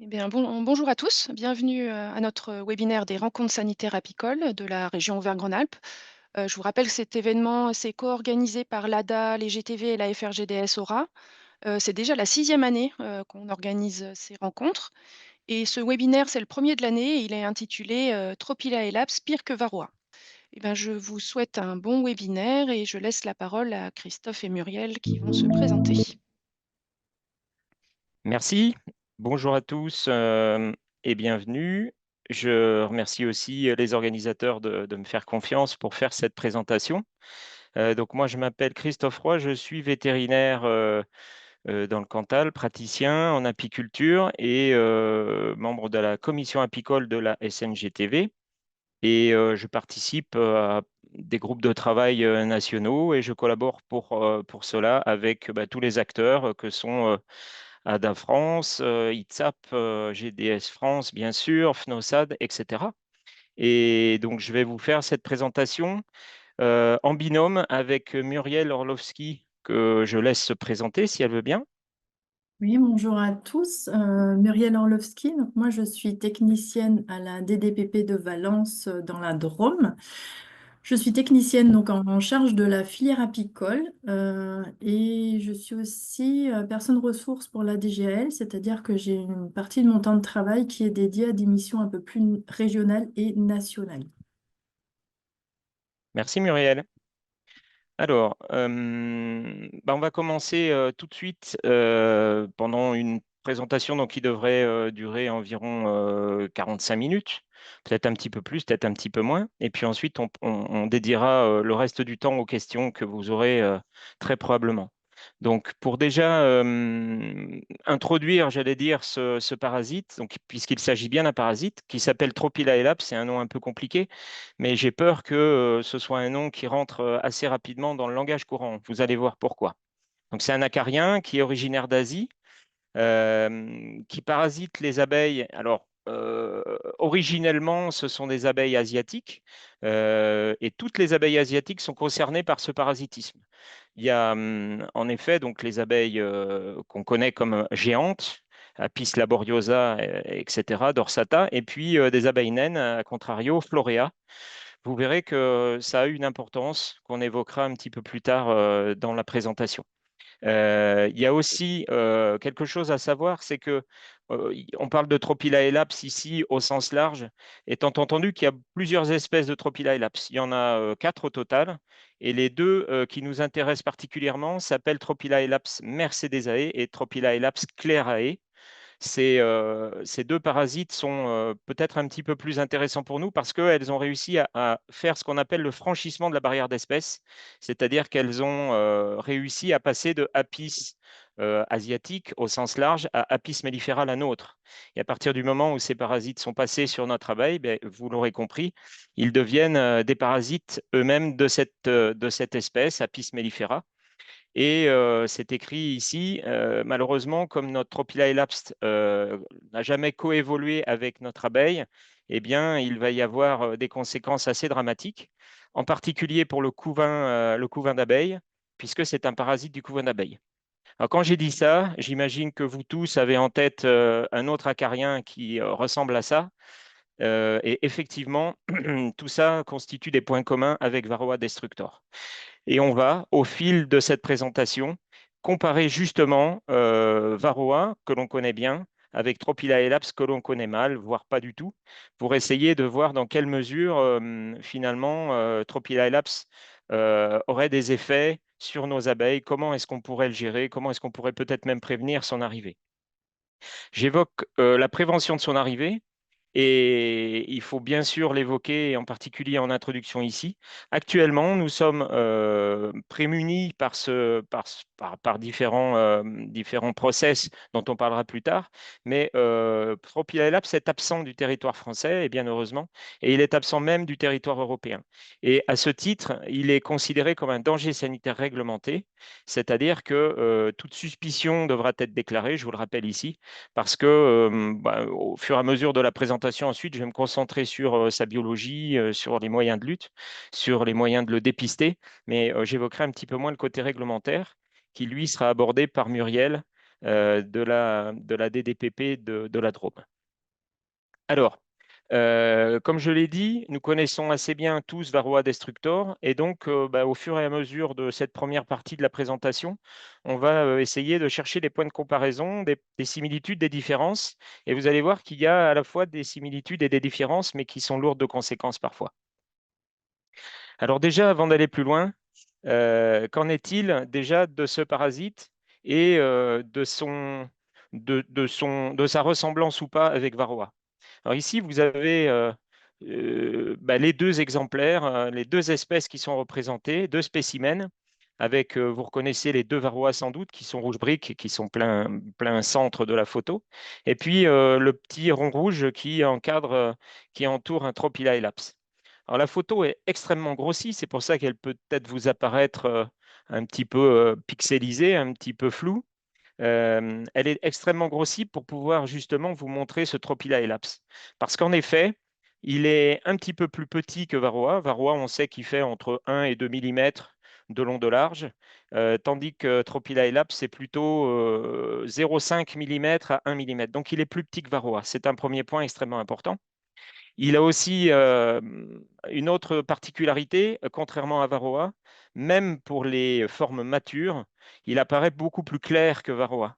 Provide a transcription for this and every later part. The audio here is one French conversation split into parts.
Eh bien, bonjour à tous, bienvenue à notre webinaire des rencontres sanitaires apicoles de la région Auvergne-Rhône-Alpes. Je vous rappelle que cet événement, c'est co-organisé par l'ADA, les GTV et la FRGDS Aura. C'est déjà la sixième année qu'on organise ces rencontres. Et ce webinaire, c'est le premier de l'année. Il est intitulé Tropila et Labs, pire que Varroa. Eh bien, je vous souhaite un bon webinaire et je laisse la parole à Christophe et Muriel qui vont se présenter. Merci. Bonjour à tous et bienvenue. Je remercie aussi les organisateurs de me faire confiance pour faire cette présentation. Donc moi, je m'appelle Christophe Roy, je suis vétérinaire dans le Cantal, praticien en apiculture et membre de la commission apicole de la SNGTV. Et je participe à des groupes de travail nationaux et je collabore pour cela avec tous les acteurs que sont ADA France, ITSAP, GDS France, bien sûr, FNOSAD, etc. Et donc, je vais vous faire cette présentation en binôme avec Muriel Orlowski, que je laisse se présenter si elle veut bien. Oui, bonjour à tous. Muriel Orlowski. Donc moi, je suis technicienne à la DDPP de Valence dans la Drôme. Je suis technicienne donc en charge de la filière apicole et je suis aussi personne ressource pour la DGAL, c'est-à-dire que j'ai une partie de mon temps de travail qui est dédiée à des missions un peu plus régionales et nationales. Merci Muriel. Alors, on va commencer tout de suite pendant une présentation donc, qui devrait durer environ 45 minutes, peut-être un petit peu plus, peut-être un petit peu moins. Et puis ensuite, on dédiera le reste du temps aux questions que vous aurez très probablement. Donc, pour déjà introduire, j'allais dire, ce parasite, donc, puisqu'il s'agit bien d'un parasite qui s'appelle Tropila elaps, c'est un nom un peu compliqué, mais j'ai peur que ce soit un nom qui rentre assez rapidement dans le langage courant. Vous allez voir pourquoi. Donc, c'est un acarien qui est originaire d'Asie, qui parasite les abeilles. Alors, originellement, ce sont des abeilles asiatiques, et toutes les abeilles asiatiques sont concernées par ce parasitisme. Il y a en effet donc les abeilles qu'on connaît comme géantes, Apis laboriosa, etc., dorsata, et puis des abeilles naines, à contrario, Florea. Vous verrez que ça a une importance qu'on évoquera un petit peu plus tard dans la présentation. Il y a aussi quelque chose à savoir, c'est que on parle de Tropila elaps ici au sens large, étant entendu qu'il y a plusieurs espèces de Tropila elaps. Il y en a quatre au total, et les deux qui nous intéressent particulièrement s'appellent Tropila elaps mercedesae et Tropila elaps sclerae. Ces deux parasites sont peut-être un petit peu plus intéressants pour nous parce qu'elles ont réussi à faire ce qu'on appelle le franchissement de la barrière d'espèces, c'est-à-dire qu'elles ont réussi à passer de Apis asiatique au sens large à Apis mellifera la nôtre. Et à partir du moment où ces parasites sont passés sur notre abeille, ben, vous l'aurez compris, ils deviennent des parasites eux-mêmes de cette espèce, Apis mellifera. Et c'est écrit ici, malheureusement, comme notre Tropila elaps n'a jamais coévolué avec notre abeille, eh bien, il va y avoir des conséquences assez dramatiques, en particulier pour le couvain d'abeilles, puisque c'est un parasite du couvain d'abeilles. Alors, quand j'ai dit ça, j'imagine que vous tous avez en tête un autre acarien qui ressemble à ça. Et effectivement, tout ça constitue des points communs avec Varroa destructor. Et on va, au fil de cette présentation, comparer justement Varroa, que l'on connaît bien, avec Tropila elaps, que l'on connaît mal, voire pas du tout, pour essayer de voir dans quelle mesure, finalement, Tropila elaps aurait des effets sur nos abeilles, comment est-ce qu'on pourrait le gérer, comment est-ce qu'on pourrait peut-être même prévenir son arrivée. J'évoque la prévention de son arrivée. Et il faut bien sûr l'évoquer, en particulier en introduction ici. Actuellement, nous sommes prémunis par différents process dont on parlera plus tard, mais Propylab est absent du territoire français, et bien heureusement, et il est absent même du territoire européen. Et à ce titre, il est considéré comme un danger sanitaire réglementé, c'est-à-dire que toute suspicion devra être déclarée, je vous le rappelle ici, parce que au fur et à mesure de la présentation ensuite, je vais me concentrer sur sa biologie, sur les moyens de lutte, sur les moyens de le dépister, mais j'évoquerai un petit peu moins le côté réglementaire qui, lui, sera abordé par Muriel de la DDPP de la Drôme. Alors, comme je l'ai dit, nous connaissons assez bien tous Varroa Destructor et donc au fur et à mesure de cette première partie de la présentation, on va essayer de chercher des points de comparaison, des similitudes, des différences et vous allez voir qu'il y a à la fois des similitudes et des différences mais qui sont lourdes de conséquences parfois. Alors déjà, avant d'aller plus loin, qu'en est-il déjà de ce parasite et de sa ressemblance ou pas avec Varroa? Alors ici, vous avez les deux exemplaires, les deux espèces qui sont représentées, deux spécimens, avec, vous reconnaissez les deux varroas sans doute, qui sont rouge brique, qui sont plein centre de la photo, et puis le petit rond rouge qui encadre, qui entoure un Tropila elaps. Alors la photo est extrêmement grossie, c'est pour ça qu'elle peut peut-être vous apparaître un petit peu pixelisée, un petit peu floue. Elle est extrêmement grossie pour pouvoir justement vous montrer ce Tropila elaps. Parce qu'en effet, il est un petit peu plus petit que Varroa. Varroa, on sait qu'il fait entre 1 et 2 mm de long de large, tandis que Tropila elaps, c'est plutôt 0,5 mm à 1 mm. Donc il est plus petit que Varroa. C'est un premier point extrêmement important. Il a aussi une autre particularité, contrairement à Varroa, même pour les formes matures, il apparaît beaucoup plus clair que Varroa.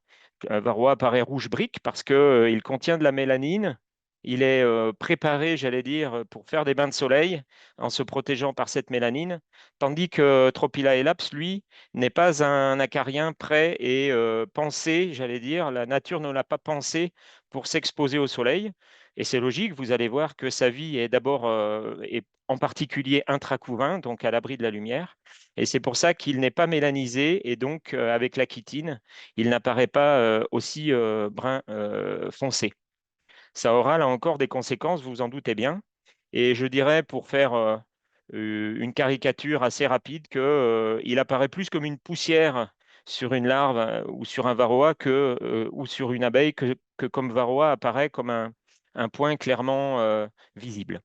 Varroa apparaît rouge brique parce qu'il contient de la mélanine. Il est préparé, j'allais dire, pour faire des bains de soleil en se protégeant par cette mélanine, tandis que Tropila elaps, lui, n'est pas un acarien prêt et pensé, j'allais dire. La nature ne l'a pas pensé pour s'exposer au soleil. Et c'est logique, vous allez voir que sa vie est d'abord, et en particulier intracouvain, donc à l'abri de la lumière. Et c'est pour ça qu'il n'est pas mélanisé et donc avec la chitine, il n'apparaît pas aussi brun foncé. Ça aura là encore des conséquences, vous vous en doutez bien. Et je dirais, pour faire une caricature assez rapide, qu'il apparaît plus comme une poussière sur une larve ou sur un varroa ou sur une abeille que comme varroa apparaît comme un point clairement visible.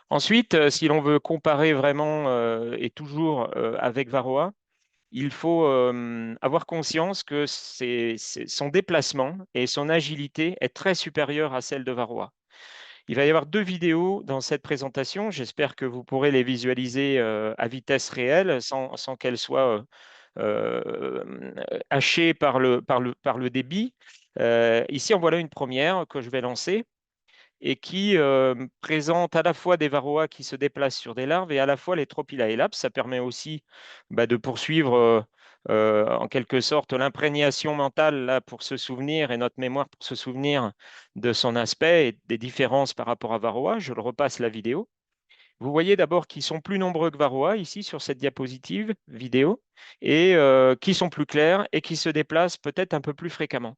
Ensuite, si l'on veut comparer vraiment et toujours avec varroa, il faut avoir conscience que son déplacement et son agilité est très supérieure à celle de varroa. Il va y avoir deux vidéos dans cette présentation. J'espère que vous pourrez les visualiser à vitesse réelle sans qu'elles soient hachées par le débit. Ici, en voilà une première que je vais lancer et qui présente à la fois des varroas qui se déplacent sur des larves et à la fois les Tropila elaps. Ça permet aussi de poursuivre en quelque sorte l'imprégnation mentale là, pour se souvenir et notre mémoire pour se souvenir de son aspect et des différences par rapport à varroa. Je le repasse la vidéo. Vous voyez d'abord qu'ils sont plus nombreux que varroa ici sur cette diapositive vidéo et qui sont plus clairs et qui se déplacent peut-être un peu plus fréquemment.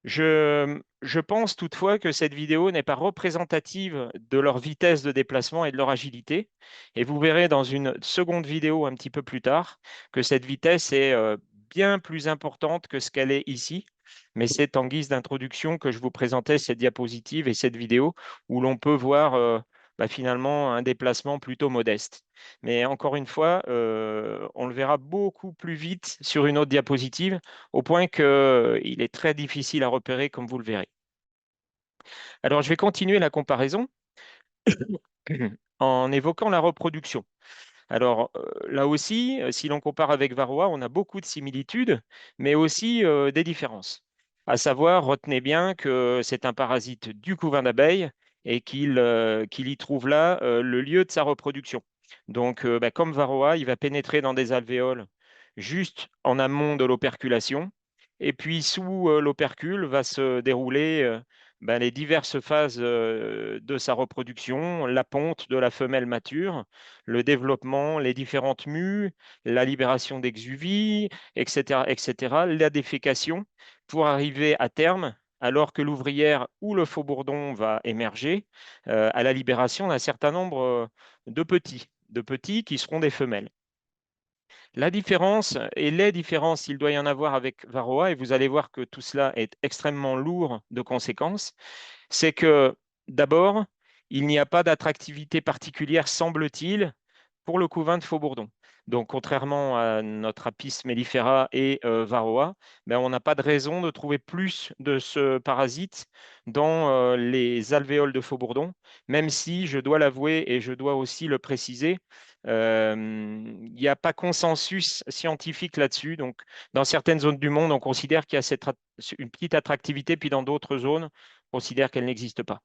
Je pense toutefois que cette vidéo n'est pas représentative de leur vitesse de déplacement et de leur agilité. Et vous verrez dans une seconde vidéo un petit peu plus tard que cette vitesse est bien plus importante que ce qu'elle est ici. Mais c'est en guise d'introduction que je vous présentais cette diapositive et cette vidéo où l'on peut voir finalement un déplacement plutôt modeste. Mais encore une fois, on le verra beaucoup plus vite sur une autre diapositive, au point qu'il est très difficile à repérer, comme vous le verrez. Alors, je vais continuer la comparaison en évoquant la reproduction. Alors, là aussi, si l'on compare avec Varroa, on a beaucoup de similitudes, mais aussi des différences. À savoir, retenez bien que c'est un parasite du couvain d'abeilles et qu'il y trouve là le lieu de sa reproduction. Donc, comme Varroa, il va pénétrer dans des alvéoles juste en amont de l'operculation. Et puis, sous l'opercule va se dérouler les diverses phases de sa reproduction, la ponte de la femelle mature, le développement, les différentes mues, la libération d'exuvies, etc., etc., la défécation, pour arriver à terme, alors que l'ouvrière ou le faux-bourdon va émerger, à la libération d'un certain nombre de petits qui seront des femelles. La différence et les différences, s'il doit y en avoir avec Varroa, et vous allez voir que tout cela est extrêmement lourd de conséquences, c'est que d'abord, il n'y a pas d'attractivité particulière, semble-t-il, pour le couvain de Faux-Bourdon. Donc, contrairement à notre Apis mellifera et varroa, ben, on n'a pas de raison de trouver plus de ce parasite dans les alvéoles de faux-bourdon, même si, je dois l'avouer et je dois aussi le préciser, il n'y a pas consensus scientifique là-dessus. Donc, dans certaines zones du monde, on considère qu'il y a une petite attractivité, puis dans d'autres zones, on considère qu'elle n'existe pas.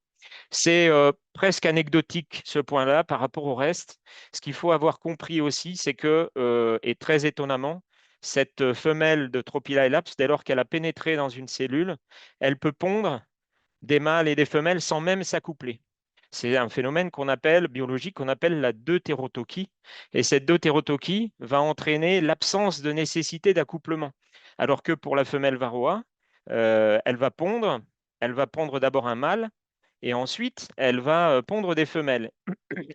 C'est presque anecdotique ce point-là par rapport au reste. Ce qu'il faut avoir compris aussi, c'est que, et très étonnamment, cette femelle de Tropila elaps, dès lors qu'elle a pénétré dans une cellule, elle peut pondre des mâles et des femelles sans même s'accoupler. C'est un phénomène biologique qu'on appelle la deutérotochie. Et cette deutérotochie va entraîner l'absence de nécessité d'accouplement. Alors que pour la femelle varroa, elle va pondre d'abord un mâle et ensuite elle va pondre des femelles.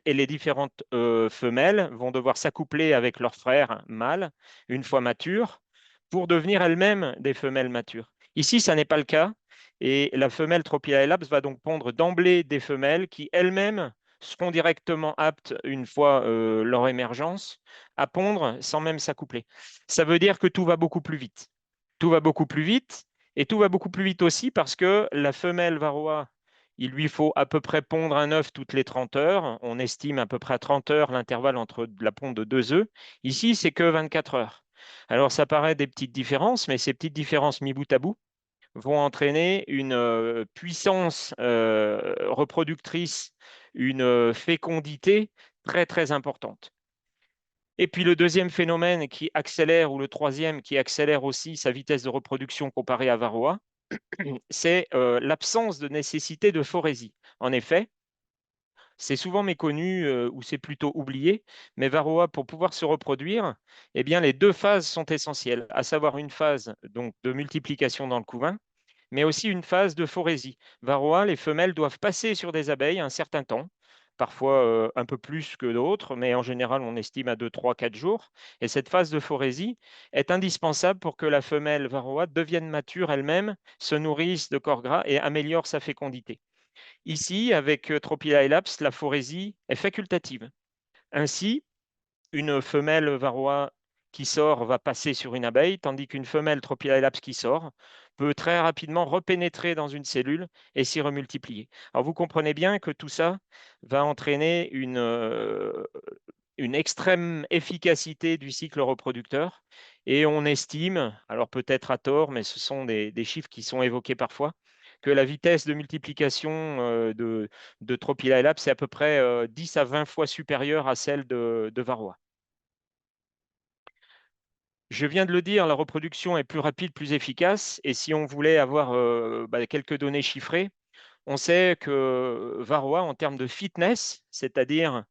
Et les différentes femelles vont devoir s'accoupler avec leurs frères mâles une fois matures pour devenir elles-mêmes des femelles matures. Ici, ça n'est pas le cas. Et la femelle Tropila elaps va donc pondre d'emblée des femelles qui elles-mêmes seront directement aptes, une fois leur émergence, à pondre sans même s'accoupler. Ça veut dire que tout va beaucoup plus vite. Tout va beaucoup plus vite et tout va beaucoup plus vite aussi parce que la femelle varroa, il lui faut à peu près pondre un œuf toutes les 30 heures. On estime à peu près à 30 heures l'intervalle entre la ponte de 2 œufs. Ici, c'est que 24 heures. Alors, ça paraît des petites différences, mais ces petites différences mis bout à bout vont entraîner une puissance reproductrice, une fécondité très, très importante. Et puis le deuxième phénomène qui accélère, ou le troisième qui accélère aussi sa vitesse de reproduction comparée à varroa, c'est l'absence de nécessité de phorésie. En effet, c'est souvent méconnu ou c'est plutôt oublié, mais varroa, pour pouvoir se reproduire, eh bien, les deux phases sont essentielles, à savoir une phase donc, de multiplication dans le couvain, mais aussi une phase de phorésie. Varroa, les femelles doivent passer sur des abeilles un certain temps, parfois un peu plus que d'autres, mais en général, on estime à 2, 3, 4 jours. Et cette phase de phorésie est indispensable pour que la femelle varroa devienne mature elle-même, se nourrisse de corps gras et améliore sa fécondité. Ici, avec Tropila elaps, la phorésie est facultative. Ainsi, une femelle varroa qui sort va passer sur une abeille, tandis qu'une femelle Tropila elaps qui sort peut très rapidement repénétrer dans une cellule et s'y remultiplier. Alors vous comprenez bien que tout ça va entraîner une extrême efficacité du cycle reproducteur et on estime, alors peut-être à tort, mais ce sont des chiffres qui sont évoqués parfois, que la vitesse de multiplication de Tropila elaps est à peu près 10 à 20 fois supérieure à celle de varroa. Je viens de le dire, la reproduction est plus rapide, plus efficace. Et si on voulait avoir quelques données chiffrées, on sait que varroa, en termes de fitness, c'est-à-dire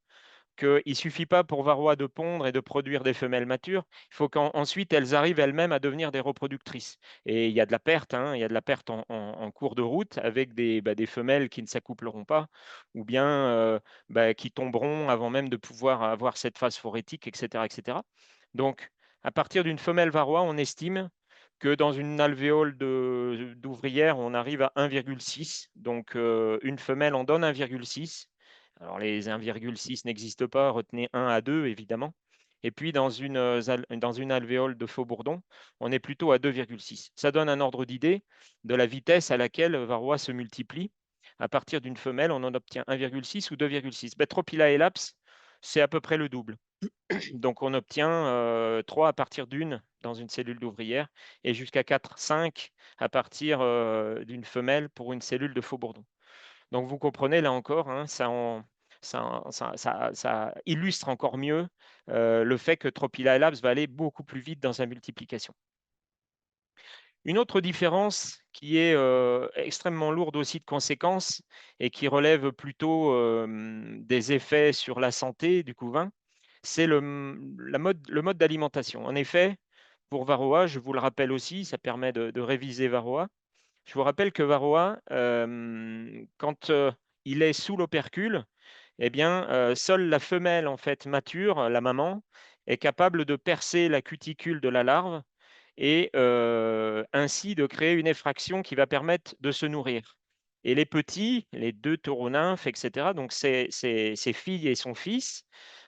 qu'il ne suffit pas pour varroa de pondre et de produire des femelles matures, il faut qu'ensuite elles arrivent elles-mêmes à devenir des reproductrices. Et il y a de la perte, il y a de la perte en cours de route avec des femelles qui ne s'accoupleront pas ou bien qui tomberont avant même de pouvoir avoir cette phase phorétique, etc., etc. Donc, à partir d'une femelle varroa, on estime que dans une alvéole d'ouvrière, on arrive à 1,6. Donc, une femelle en donne 1,6. Alors, les 1,6 n'existent pas, retenez 1 à 2, évidemment. Et puis, dans une alvéole de faux-bourdon, on est plutôt à 2,6. Ça donne un ordre d'idée de la vitesse à laquelle varroa se multiplie. À partir d'une femelle, on en obtient 1,6 ou 2,6. Tropila elaps, c'est à peu près le double. Donc, on obtient 3 à partir d'une dans une cellule d'ouvrière et jusqu'à 4, 5 à partir d'une femelle pour une cellule de faux-bourdon. Donc, vous comprenez, là encore, ça illustre encore mieux le fait que Tropila elaps va aller beaucoup plus vite dans sa multiplication. Une autre différence qui est extrêmement lourde aussi de conséquences et qui relève plutôt des effets sur la santé du couvain, c'est le mode d'alimentation. En effet, pour varroa, je vous le rappelle aussi, ça permet de réviser varroa. Je vous rappelle que varroa, quand il est sous l'opercule, eh bien, seule la femelle en fait mature, la maman, est capable de percer la cuticule de la larve et ainsi de créer une effraction qui va permettre de se nourrir. Et les petits, les deux tauronymphes, etc., donc ses filles et son fils,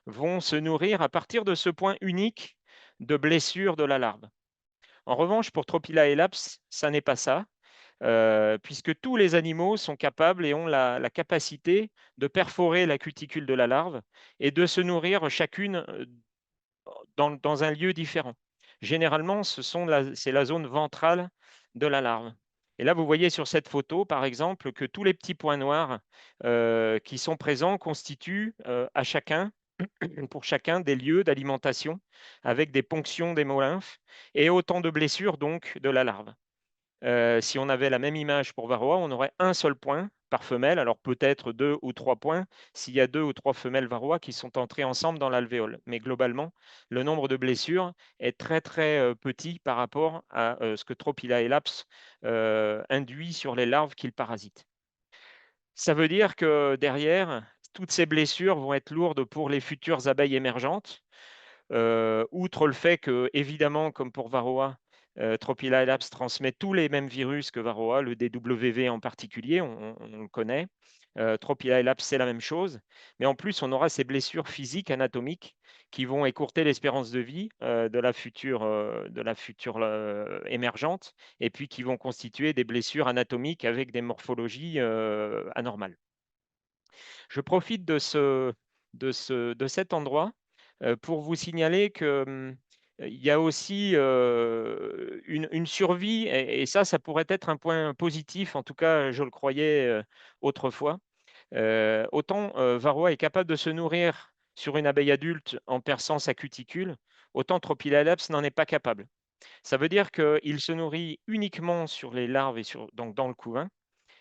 vont se nourrir à partir de ce point unique de blessure de la larve. En revanche, pour Tropila elaps, ça n'est pas ça, puisque tous les animaux sont capables et ont la capacité de perforer la cuticule de la larve et de se nourrir chacune dans un lieu différent. Généralement, c'est la zone ventrale de la larve. Et là, vous voyez sur cette photo, par exemple, que tous les petits points noirs qui sont présents constituent pour chacun des lieux d'alimentation avec des ponctions d'hémolymphe et autant de blessures donc de la larve. Si on avait la même image pour Varroa, on aurait un seul point par femelle, alors peut-être 2 ou 3 points s'il y a 2 ou 3 femelles Varroa qui sont entrées ensemble dans l'alvéole. Mais globalement, le nombre de blessures est très très petit par rapport à ce que Tropila elaps induit sur les larves qu'il parasite. Ça veut dire que derrière, toutes ces blessures vont être lourdes pour les futures abeilles émergentes. Outre le fait que, évidemment, comme pour Varroa, Tropila elaps transmet tous les mêmes virus que Varroa, le DWV en particulier, on le connaît. Tropila elaps, c'est la même chose. Mais en plus, on aura ces blessures physiques, anatomiques, qui vont écourter l'espérance de vie de la future émergente, et puis qui vont constituer des blessures anatomiques avec des morphologies anormales. Je profite de cet endroit pour vous signaler qu'il y a aussi une survie, et ça pourrait être un point positif, en tout cas je le croyais autrefois. Autant Varroa est capable de se nourrir sur une abeille adulte en perçant sa cuticule, autant Tropila elaps n'en est pas capable. Ça veut dire qu'il se nourrit uniquement sur les larves et donc dans le couvain,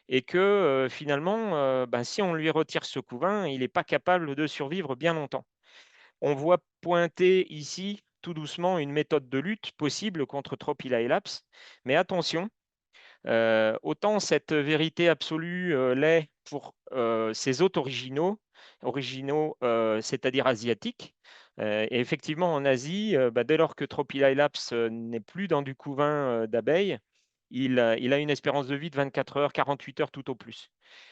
et que finalement, si on lui retire ce couvain, il n'est pas capable de survivre bien longtemps. On voit pointer ici, tout doucement, une méthode de lutte possible contre Tropila elaps, mais attention, autant cette vérité absolue l'est pour ses hôtes originaux, c'est-à-dire asiatiques. Et effectivement, en Asie, dès lors que Tropila elaps n'est plus dans du couvain d'abeilles, il a une espérance de vie de 24 heures, 48 heures tout au plus.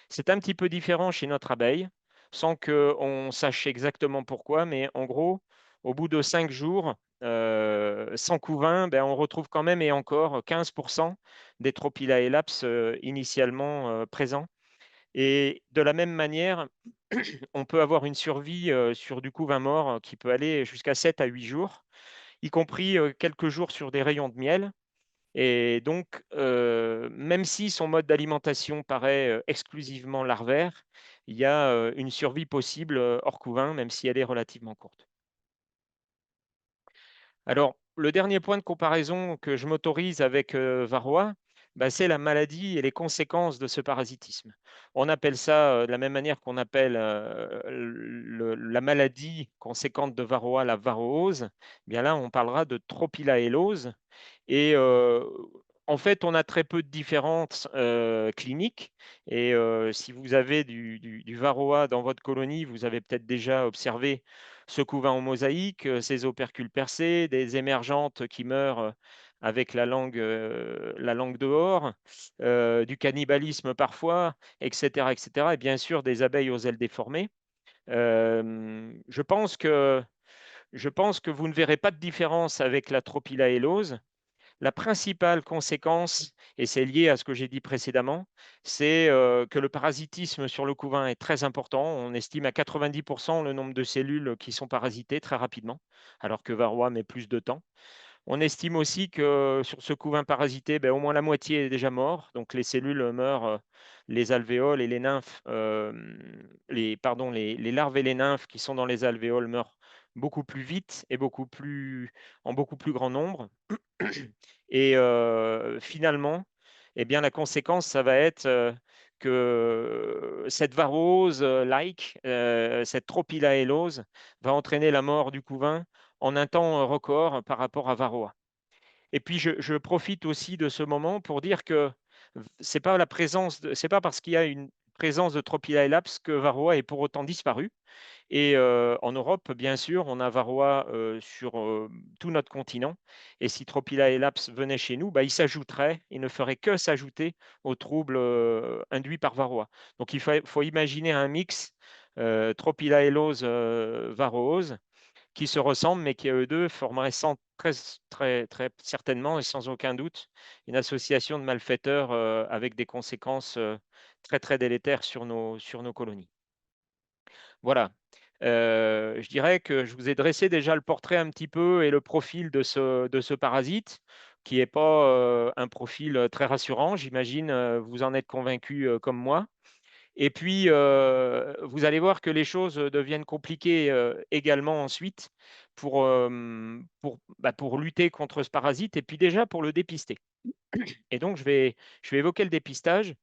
C'est un petit peu différent chez notre abeille, sans qu'on sache exactement pourquoi, mais en gros, au bout de 5 jours, sans couvain, on retrouve quand même et encore 15% des Tropila elaps initialement présents. Et de la même manière, on peut avoir une survie sur du couvain mort qui peut aller jusqu'à 7 à 8 jours, y compris quelques jours sur des rayons de miel. Et donc, même si son mode d'alimentation paraît exclusivement larvaire, il y a une survie possible hors couvain, même si elle est relativement courte. Alors, le dernier point de comparaison que je m'autorise avec Varroa, c'est la maladie et les conséquences de ce parasitisme. On appelle ça de la même manière qu'on appelle la maladie conséquente de Varroa la varroose. Bien là, on parlera de tropilaélose. Et en fait, on a très peu de différences cliniques. Et si vous avez du varroa dans votre colonie, vous avez peut-être déjà observé ce couvain en mosaïque, ces opercules percés, des émergentes qui meurent avec la langue dehors, du cannibalisme parfois, etc., etc. Et bien sûr, des abeilles aux ailes déformées. Je pense que vous ne verrez pas de différence avec la tropilaélose. La principale conséquence, et c'est lié à ce que j'ai dit précédemment, c'est que le parasitisme sur le couvain est très important. On estime à 90% le nombre de cellules qui sont parasitées très rapidement, alors que Varroa met plus de temps. On estime aussi que sur ce couvain parasité, au moins la moitié est déjà mort. Donc les cellules meurent, les alvéoles et les nymphes, les larves et les nymphes qui sont dans les alvéoles meurent beaucoup plus vite et en beaucoup plus grand nombre. Et finalement, la conséquence, ça va être que cette varroose-like, cette tropilaélose, va entraîner la mort du couvain en un temps record par rapport à Varroa. Et puis, je profite aussi de ce moment pour dire que c'est pas parce qu'il y a une présence de Tropila elaps que Varroa est pour autant disparu. Et en Europe, bien sûr, on a Varroa sur tout notre continent. Et si Tropila elaps venait chez nous, il ne ferait que s'ajouter aux troubles induits par Varroa. Donc il faut imaginer un mix Trophilaelose varroose, qui se ressemblent, mais qui, eux deux, formeraient très certainement et sans aucun doute une association de malfaiteurs avec des conséquences très délétères sur nos colonies. Voilà. Je dirais que je vous ai dressé déjà le portrait un petit peu et le profil de ce parasite, qui n'est pas un profil très rassurant. J'imagine, vous en êtes convaincu comme moi. Et puis, vous allez voir que les choses deviennent compliquées également ensuite pour lutter contre ce parasite et puis déjà pour le dépister. Et donc, je vais évoquer le dépistage.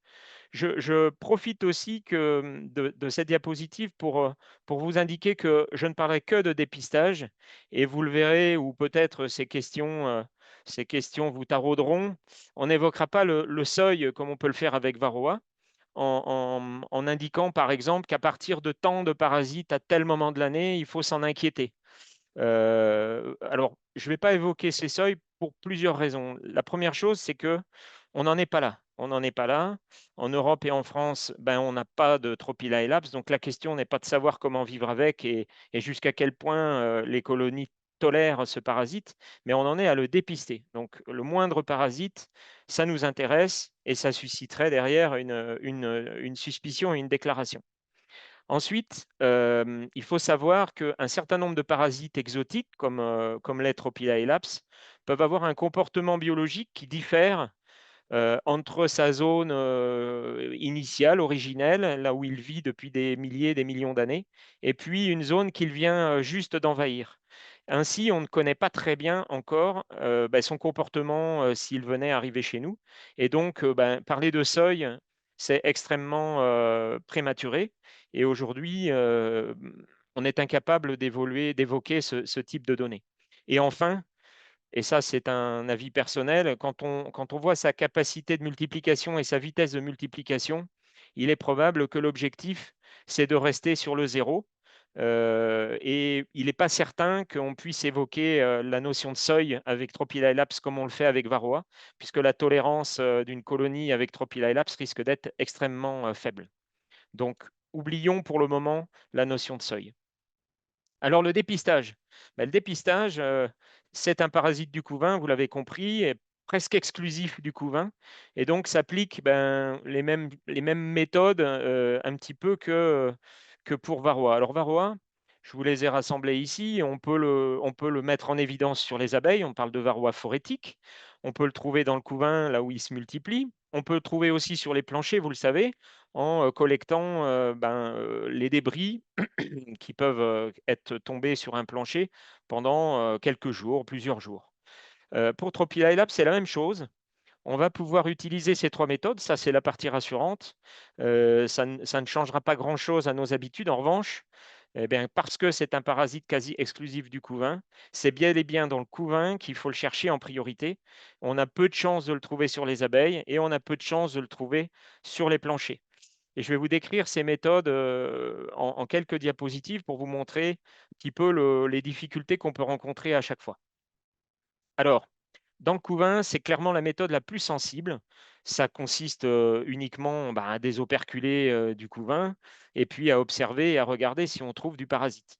Je profite aussi de cette diapositive pour vous indiquer que je ne parlerai que de dépistage et vous le verrez, ou peut-être ces questions vous tarauderont. On n'évoquera pas le seuil comme on peut le faire avec Varroa, en indiquant par exemple qu'à partir de tant de parasites à tel moment de l'année, il faut s'en inquiéter. Alors, je ne vais pas évoquer ces seuils pour plusieurs raisons. La première chose, c'est que on n'en est pas là. On n'en est pas là. En Europe et en France, ben, on n'a pas de Tropila elaps, donc la question n'est pas de savoir comment vivre avec et jusqu'à quel point les colonies tolèrent ce parasite, mais on en est à le dépister. Donc le moindre parasite, ça nous intéresse et ça susciterait derrière une suspicion et une déclaration. Ensuite, il faut savoir qu'un certain nombre de parasites exotiques, comme les Tropila elaps, peuvent avoir un comportement biologique qui diffère entre sa zone initiale, originelle, là où il vit depuis des milliers, des millions d'années, et puis une zone qu'il vient juste d'envahir. Ainsi, on ne connaît pas très bien encore son comportement s'il venait arriver chez nous. Et donc, parler de seuil, c'est extrêmement prématuré. Et aujourd'hui, on est incapable d'évoquer ce type de données. Et enfin, et ça c'est un avis personnel, quand on voit sa capacité de multiplication et sa vitesse de multiplication, il est probable que l'objectif, c'est de rester sur le zéro. Et il n'est pas certain qu'on puisse évoquer la notion de seuil avec Tropila elaps comme on le fait avec Varroa, puisque la tolérance d'une colonie avec Tropila elaps risque d'être extrêmement faible. Donc, oublions pour le moment la notion de seuil. Alors le dépistage. Le dépistage, c'est un parasite du couvain, vous l'avez compris, et presque exclusif du couvain, et donc s'applique les mêmes méthodes un petit peu que pour Varroa. Alors Varroa, je vous les ai rassemblés ici, on peut le mettre en évidence sur les abeilles, on parle de Varroa phorétique, on peut le trouver dans le couvain, là où il se multiplie, on peut le trouver aussi sur les planchers, vous le savez, en collectant les débris qui peuvent être tombés sur un plancher pendant quelques jours, plusieurs jours. Pour Tropila elaps, c'est la même chose. On va pouvoir utiliser ces trois méthodes. Ça, c'est la partie rassurante. Ça ne changera pas grand-chose à nos habitudes. En revanche, eh bien, parce que c'est un parasite quasi exclusif du couvain, c'est bien et bien dans le couvain qu'il faut le chercher en priorité. On a peu de chances de le trouver sur les abeilles et on a peu de chances de le trouver sur les planchers. Et je vais vous décrire ces méthodes en quelques diapositives pour vous montrer un petit peu les difficultés qu'on peut rencontrer à chaque fois. Alors, dans le couvain, c'est clairement la méthode la plus sensible. Ça consiste uniquement à désoperculer du couvain et puis à observer et à regarder si on trouve du parasite.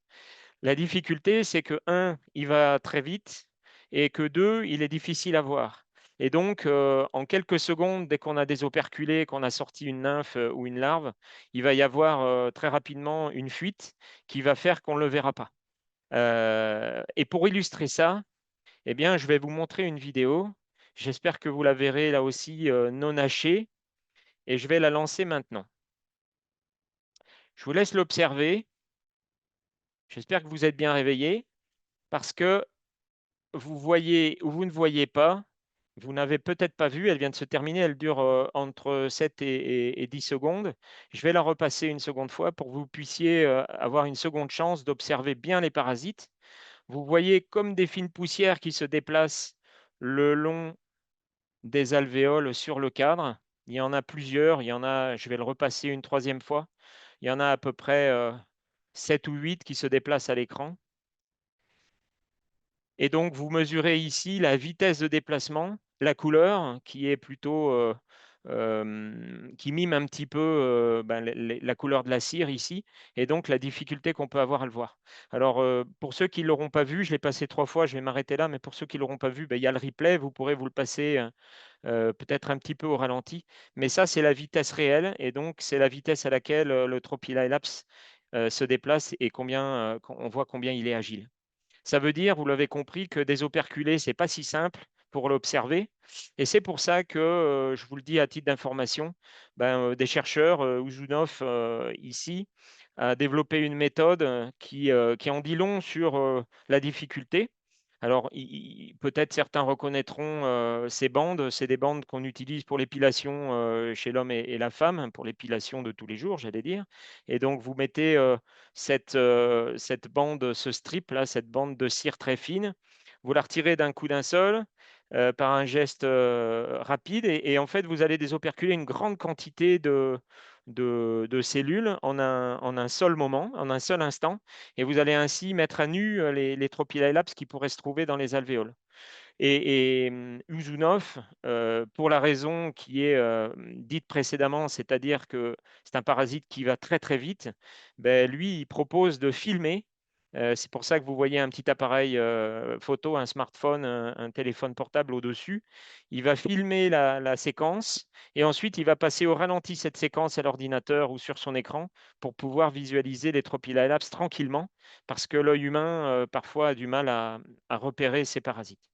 La difficulté, c'est que, un, il va très vite et que, deux, il est difficile à voir. Et donc, en quelques secondes, dès qu'on a désoperculé, qu'on a sorti une nymphe ou une larve, il va y avoir très rapidement une fuite qui va faire qu'on ne le verra pas. Et pour illustrer ça, eh bien, je vais vous montrer une vidéo. J'espère que vous la verrez là aussi non hachée et je vais la lancer maintenant. Je vous laisse l'observer. J'espère que vous êtes bien réveillés parce que vous voyez ou vous ne voyez pas, vous n'avez peut-être pas vu, elle vient de se terminer, elle dure entre 7 et 10 secondes. Je vais la repasser une seconde fois pour que vous puissiez avoir une seconde chance d'observer bien les parasites. Vous voyez comme des fines poussières qui se déplacent le long des alvéoles sur le cadre. Il y en a plusieurs, il y en a, je vais le repasser une troisième fois, il y en a à peu près 7 ou 8 qui se déplacent à l'écran. Et donc, vous mesurez ici la vitesse de déplacement, la couleur qui est plutôt qui mime un petit peu la couleur de la cire ici, et donc la difficulté qu'on peut avoir à le voir. Alors, pour ceux qui ne l'auront pas vu, je l'ai passé 3 fois, je vais m'arrêter là, mais pour ceux qui ne l'auront pas vu, il y a le replay, vous pourrez vous le passer peut-être un petit peu au ralenti. Mais ça, c'est la vitesse réelle, et donc c'est la vitesse à laquelle le Tropilailaps se déplace, et on voit combien il est agile. Ça veut dire, vous l'avez compris, que des operculés, ce n'est pas si simple pour l'observer. Et c'est pour ça que, je vous le dis à titre d'information, des chercheurs, Uzunov ici, a développé une méthode qui en dit long sur la difficulté. Alors, peut-être certains reconnaîtront ces bandes. C'est des bandes qu'on utilise pour l'épilation chez l'homme et la femme, pour l'épilation de tous les jours, j'allais dire. Et donc, vous mettez cette bande, ce strip-là, cette bande de cire très fine, vous la retirez d'un coup d'un seul, par un geste rapide, et en fait, vous allez désoperculer une grande quantité de cellules en un seul moment, en un seul instant, et vous allez ainsi mettre à nu les tropilailaps qui pourraient se trouver dans les alvéoles. Uzunov, pour la raison qui est dite précédemment, c'est-à-dire que c'est un parasite qui va très très vite, lui, il propose de filmer. C'est pour ça que vous voyez un petit appareil photo, un smartphone, un téléphone portable au-dessus. Il va filmer la séquence, et ensuite il va passer au ralenti cette séquence à l'ordinateur ou sur son écran pour pouvoir visualiser les tropilailaps tranquillement, parce que l'œil humain parfois a du mal à repérer ces parasites.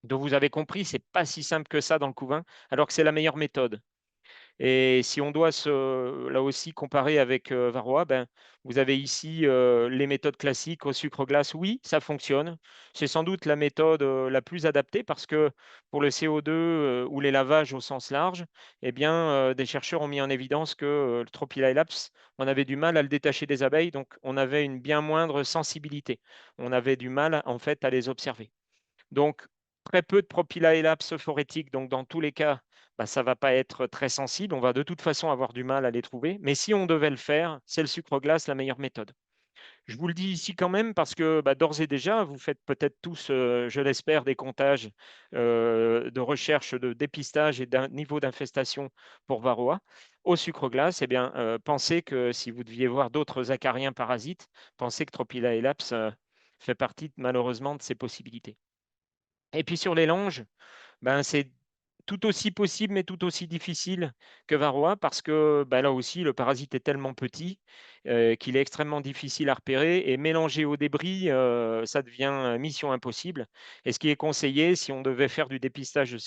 Donc vous avez compris, c'est pas si simple que ça dans le couvain, alors que c'est la meilleure méthode. Et si on doit là aussi comparer avec Varroa, vous avez ici les méthodes classiques au sucre glace. Oui, ça fonctionne. C'est sans doute la méthode la plus adaptée, parce que pour le CO2 ou les lavages au sens large, eh bien, des chercheurs ont mis en évidence que le Tropilailaps, on avait du mal à le détacher des abeilles, donc on avait une bien moindre sensibilité. On avait du mal en fait à les observer. Donc, très peu de propylaelaps phorétiques, donc dans tous les cas, ça ne va pas être très sensible. On va de toute façon avoir du mal à les trouver. Mais si on devait le faire, c'est le sucre glace la meilleure méthode. Je vous le dis ici quand même parce que d'ores et déjà, vous faites peut-être tous, je l'espère, des comptages de recherche, de dépistage et d'un niveau d'infestation pour Varroa. Au sucre glace, pensez que si vous deviez voir d'autres acariens parasites, pensez que Tropylaelaps fait partie malheureusement de ces possibilités. Et puis sur les langes, c'est tout aussi possible, mais tout aussi difficile que Varroa, parce que là aussi, le parasite est tellement petit qu'il est extrêmement difficile à repérer, et mélanger au débris, ça devient mission impossible. Et ce qui est conseillé, si on devait faire du dépistage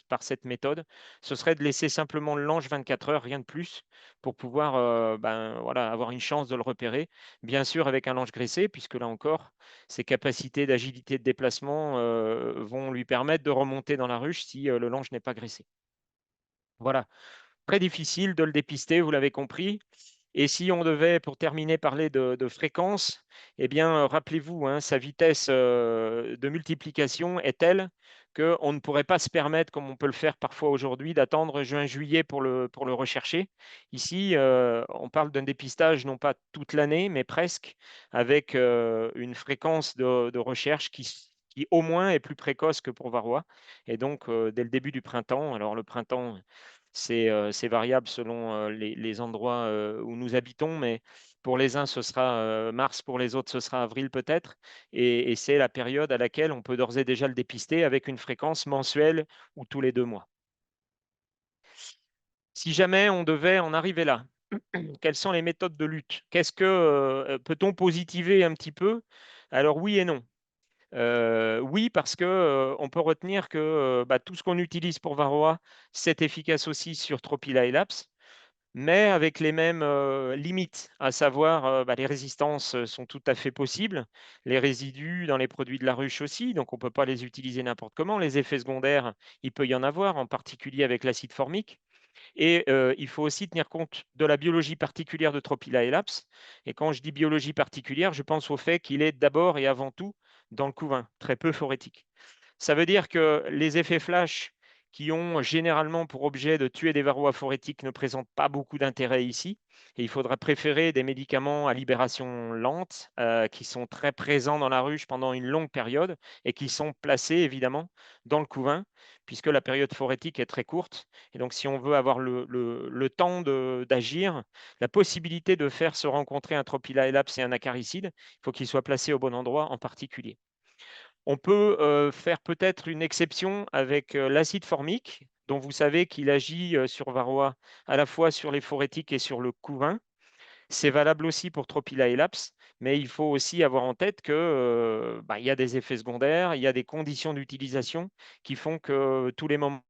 par cette méthode, ce serait de laisser simplement le lange 24 heures, rien de plus, pour pouvoir voilà, avoir une chance de le repérer. Bien sûr, avec un lange graissé, puisque là encore, ses capacités d'agilité de déplacement vont lui permettre de remonter dans la ruche si le lange n'est pas graissé. Voilà, très difficile de le dépister, vous l'avez compris. Et si on devait, pour terminer, parler de fréquence, rappelez-vous, hein, sa vitesse de multiplication est telle qu'on ne pourrait pas se permettre, comme on peut le faire parfois aujourd'hui, d'attendre juin-juillet pour le rechercher. Ici, on parle d'un dépistage non pas toute l'année, mais presque, avec une fréquence de recherche qui au moins est plus précoce que pour Varroa. Et donc, dès le début du printemps, alors le printemps, c'est variable selon les endroits où nous habitons, mais pour les uns, ce sera mars, pour les autres, ce sera avril peut-être. Et c'est la période à laquelle on peut d'ores et déjà le dépister avec une fréquence mensuelle ou tous les 2 mois. Si jamais on devait en arriver là, quelles sont les méthodes de lutte? Peut-on positiver un petit peu? Alors oui et non. Oui, parce que on peut retenir que tout ce qu'on utilise pour Varroa, c'est efficace aussi sur Tropylaelaps, mais avec les mêmes limites, à savoir les résistances sont tout à fait possibles, les résidus dans les produits de la ruche aussi, donc on ne peut pas les utiliser n'importe comment. Les effets secondaires, il peut y en avoir, en particulier avec l'acide formique. Et il faut aussi tenir compte de la biologie particulière de Tropylaelaps. Et quand je dis biologie particulière, je pense au fait qu'il est d'abord et avant tout dans le couvain, très peu phorétique. Ça veut dire que les effets flash qui ont généralement pour objet de tuer des varroas phorétiques ne présentent pas beaucoup d'intérêt ici. Et il faudra préférer des médicaments à libération lente qui sont très présents dans la ruche pendant une longue période et qui sont placés évidemment dans le couvain puisque la période phorétique est très courte. Et donc si on veut avoir le temps d'agir, la possibilité de faire se rencontrer un Tropila elaps et un acaricide, il faut qu'ils soient placés au bon endroit en particulier. On peut faire peut-être une exception avec l'acide formique, dont vous savez qu'il agit sur varroa à la fois sur les phorétiques et sur le couvain. C'est valable aussi pour Tropila elaps, mais il faut aussi avoir en tête que il y a des effets secondaires, il y a des conditions d'utilisation qui font que tous les moments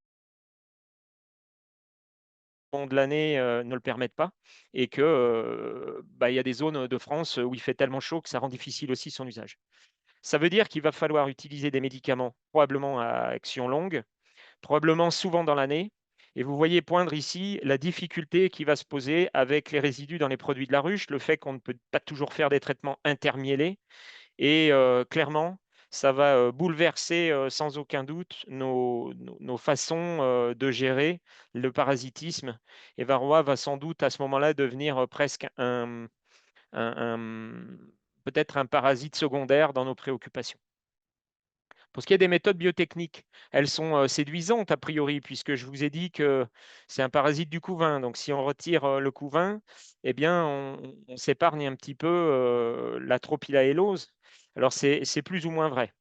de l'année ne le permettent pas et que il y a des zones de France où il fait tellement chaud que ça rend difficile aussi son usage. Ça veut dire qu'il va falloir utiliser des médicaments probablement à action longue, probablement souvent dans l'année. Et vous voyez poindre ici la difficulté qui va se poser avec les résidus dans les produits de la ruche, le fait qu'on ne peut pas toujours faire des traitements intermiellés. Et clairement, ça va bouleverser sans aucun doute nos façons de gérer le parasitisme. Et varroa va sans doute à ce moment-là devenir presque un peut-être un parasite secondaire dans nos préoccupations. Pour ce qui est des méthodes biotechniques, elles sont séduisantes a priori, puisque je vous ai dit que c'est un parasite du couvain. Donc, si on retire le couvain, eh bien, on s'épargne un petit peu la tropilaélose. Alors, c'est plus ou moins vrai.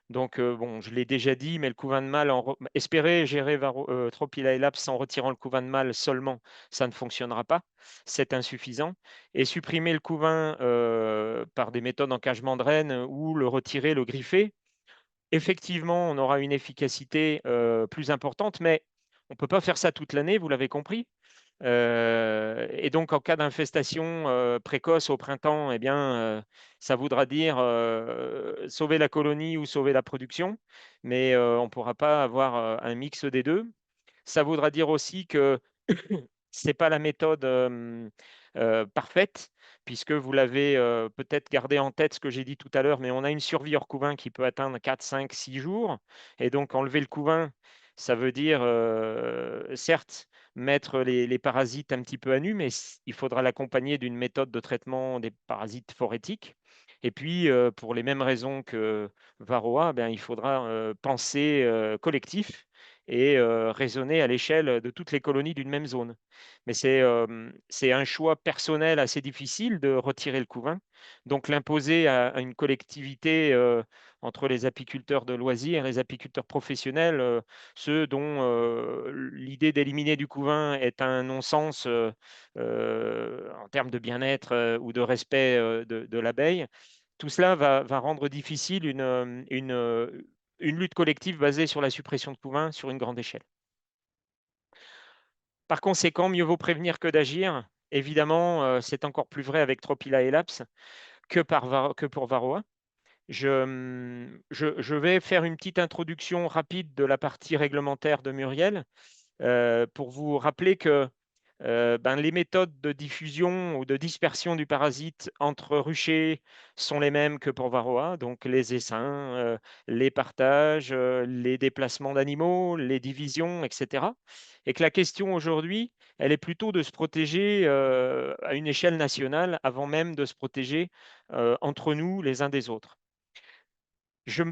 Donc, bon, je l'ai déjà dit, mais le couvain de mâle, espérer gérer Tropila elaps en retirant le couvain de mâle seulement, ça ne fonctionnera pas. C'est insuffisant. Et supprimer le couvain par des méthodes en cagement de reine ou le retirer, le griffer, effectivement, on aura une efficacité plus importante, mais on ne peut pas faire ça toute l'année, vous l'avez compris. Et donc, en cas d'infestation précoce au printemps, eh bien, ça voudra dire sauver la colonie ou sauver la production, mais on ne pourra pas avoir un mix des deux. Ça voudra dire aussi que ce n'est pas la méthode parfaite, puisque vous l'avez peut-être gardé en tête ce que j'ai dit tout à l'heure, mais on a une survie hors couvain qui peut atteindre 4, 5, 6 jours. Et donc, enlever le couvain, ça veut dire, certes, mettre les parasites un petit peu à nu, mais il faudra l'accompagner d'une méthode de traitement des parasites phorétiques. Et puis, pour les mêmes raisons que varroa, ben, il faudra penser collectif et raisonner à l'échelle de toutes les colonies d'une même zone. Mais c'est un choix personnel assez difficile de retirer le couvain. Donc l'imposer à une collectivité entre les apiculteurs de loisirs et les apiculteurs professionnels, ceux dont l'idée d'éliminer du couvain est un non-sens en termes de bien-être ou de respect de l'abeille, tout cela va rendre difficile une lutte collective basée sur la suppression de couvain sur une grande échelle. Par conséquent, mieux vaut prévenir que d'agir. Évidemment, c'est encore plus vrai avec Tropila elaps que pour varroa. Je vais faire une petite introduction rapide de la partie réglementaire de Muriel pour vous rappeler que les méthodes de diffusion ou de dispersion du parasite entre ruchers sont les mêmes que pour varroa, donc les essaims, les partages, les déplacements d'animaux, les divisions, etc. Et que la question aujourd'hui, elle est plutôt de se protéger à une échelle nationale avant même de se protéger entre nous les uns des autres. Je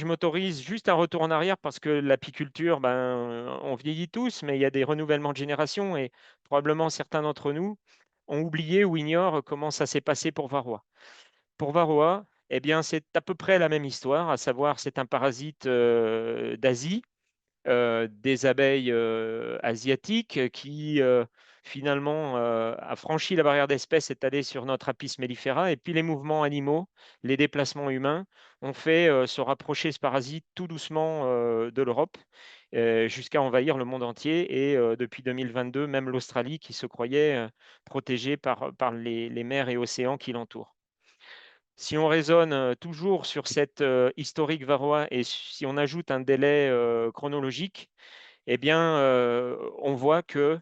m'autorise juste un retour en arrière parce que l'apiculture, on vieillit tous, mais il y a des renouvellements de génération et probablement certains d'entre nous ont oublié ou ignorent comment ça s'est passé pour varroa. Pour varroa, eh bien, c'est à peu près la même histoire, à savoir c'est un parasite d'Asie, des abeilles asiatiques qui finalement a franchi la barrière d'espèce, est allé sur notre Apis mellifera, et puis les mouvements animaux, les déplacements humains ont fait se rapprocher ce parasite tout doucement de l'Europe jusqu'à envahir le monde entier. Et depuis 2022, même l'Australie qui se croyait protégée par les mers et océans qui l'entourent. Si on raisonne toujours sur cette historique varroa et si on ajoute un délai chronologique, eh bien, on voit que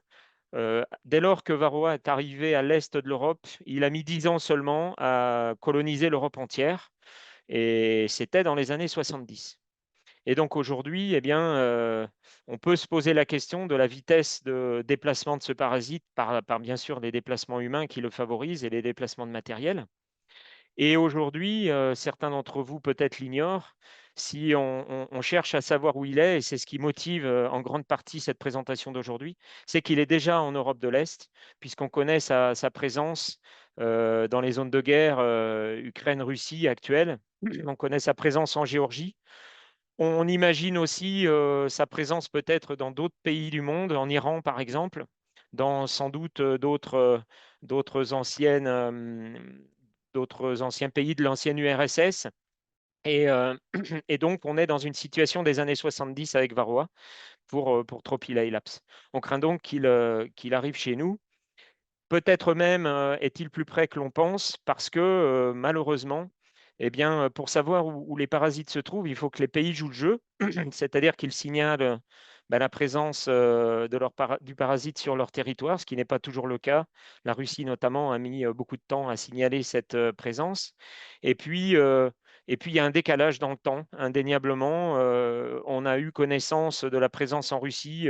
dès lors que varroa est arrivé à l'est de l'Europe, il a mis 10 ans seulement à coloniser l'Europe entière, et c'était dans les années 70. Et donc aujourd'hui, eh bien, on peut se poser la question de la vitesse de déplacement de ce parasite par bien sûr les déplacements humains qui le favorisent et les déplacements de matériel. Et aujourd'hui, certains d'entre vous peut-être l'ignorent, si on cherche à savoir où il est, et c'est ce qui motive en grande partie cette présentation d'aujourd'hui, c'est qu'il est déjà en Europe de l'Est, puisqu'on connaît sa présence dans les zones de guerre Ukraine-Russie actuelles. On connaît sa présence en Géorgie. On imagine aussi sa présence peut-être dans d'autres pays du monde, en Iran par exemple, dans sans doute d'autres d'autres anciens pays de l'ancienne URSS. Et, et donc, on est dans une situation des années 70 avec Varroa pour Trophilaelaps. On craint donc qu'il arrive chez nous. Peut-être même est-il plus près que l'on pense parce que malheureusement, eh bien, pour savoir où les parasites se trouvent, il faut que les pays jouent le jeu, c'est-à-dire qu'ils signalent la présence du parasite sur leur territoire, ce qui n'est pas toujours le cas. La Russie notamment a mis beaucoup de temps à signaler cette présence. Et puis, il y a un décalage dans le temps, indéniablement. On a eu connaissance de la présence en Russie